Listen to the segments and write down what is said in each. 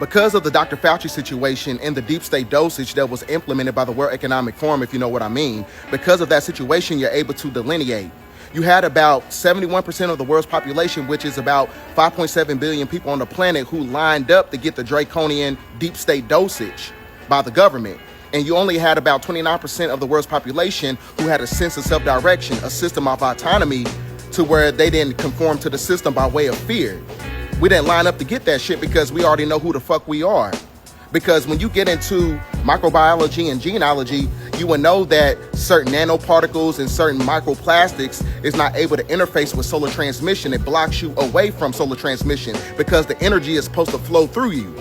Because of the Dr. Fauci situation and the deep state dosage that was implemented by the World Economic Forum, if you know what I mean, because of that situation, you're able to delineate. You had about 71% of the world's population, which is about 5.7 billion people on the planet, who lined up to get the draconian deep state dosage by the government. And you only had about 29% of the world's population who had a sense of self-direction, a system of autonomy, to where they didn't conform to the system by way of fear. We didn't line up to get that shit because we already know who the fuck we are. Because when you get into microbiology and genealogy, you will know that certain nanoparticles and certain microplastics is not able to interface with solar transmission. It blocks you away from solar transmission because the energy is supposed to flow through you.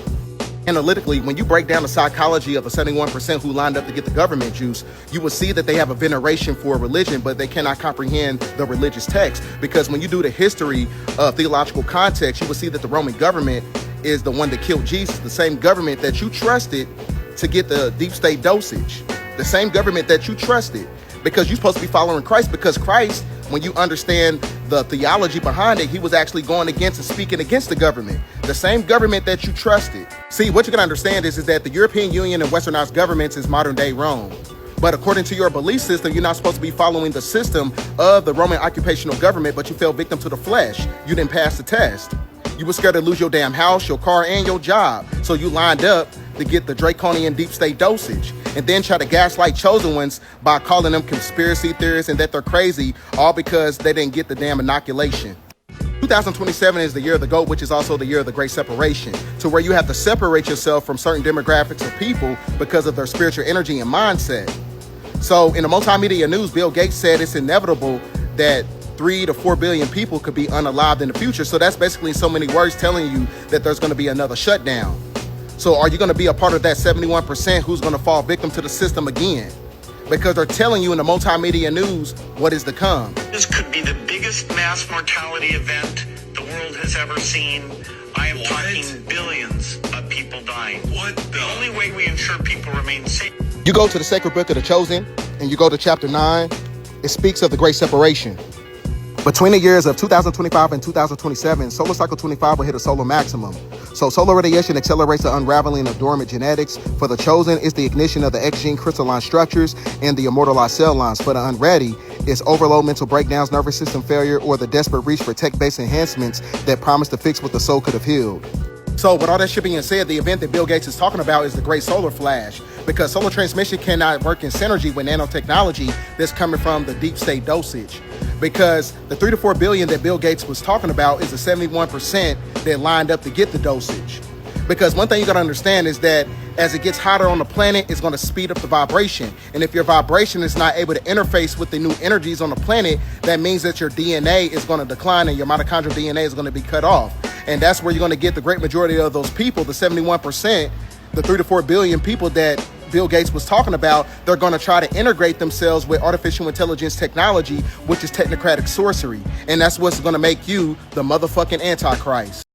Analytically, when you break down the psychology of the 71% who lined up to get the government juice, you will see that they have a veneration for religion, but they cannot comprehend the religious text. Because when you do the history of theological context, you will see that the Roman government is the one that killed Jesus, the same government that you trusted to get the deep state dosage, the same government that you trusted, because you're supposed to be following Christ, because Christ, when you understand the theology behind it, he was actually going against and speaking against the government, the same government that you trusted. See, what you're going to understand is that the European Union and westernized governments is modern day Rome. But according to your belief system, you're not supposed to be following the system of the Roman occupational government, but you fell victim to the flesh. You didn't pass the test. You were scared to lose your damn house, your car, and your job. So you lined up to get the draconian deep state dosage, and then try to gaslight chosen ones by calling them conspiracy theorists and that they're crazy, all because they didn't get the damn inoculation. 2027 is the year of the GOAT, which is also the year of the Great Separation, to where you have to separate yourself from certain demographics of people because of their spiritual energy and mindset. So in the multimedia news, Bill Gates said it's inevitable that 3 to 4 billion people could be unalived in the future. So that's basically in so many words telling you that there's going to be another shutdown. So are you going to be a part of that 71% who's going to fall victim to the system again? Because they're telling you in the multimedia news what is to come. This could be the biggest mass mortality event the world has ever seen. I am talking billions of people dying. The only way we ensure people remain safe. You go to the sacred book of the Chosen and you go to chapter 9. It speaks of the Great Separation. Between the years of 2025 and 2027, solar cycle 25 will hit a solar maximum. So solar radiation accelerates the unraveling of dormant genetics. For the chosen, it's the ignition of the X gene crystalline structures and the immortalized cell lines. For the unready, it's overload, mental breakdowns, nervous system failure, or the desperate reach for tech-based enhancements that promise to fix what the soul could have healed. So with all that shit being said, the event that Bill Gates is talking about is the Great Solar Flash, because solar transmission cannot work in synergy with nanotechnology that's coming from the deep state dosage. Because the 3 to 4 billion that Bill Gates was talking about is the 71% that lined up to get the dosage. Because one thing you got to understand is that as it gets hotter on the planet, it's going to speed up the vibration. And if your vibration is not able to interface with the new energies on the planet, that means that your DNA is going to decline and your mitochondrial DNA is going to be cut off. And that's where you're going to get the great majority of those people, the 71%, the 3 to 4 billion people that Bill Gates was talking about. They're going to try to integrate themselves with artificial intelligence technology, which is technocratic sorcery. And that's what's going to make you the motherfucking Antichrist.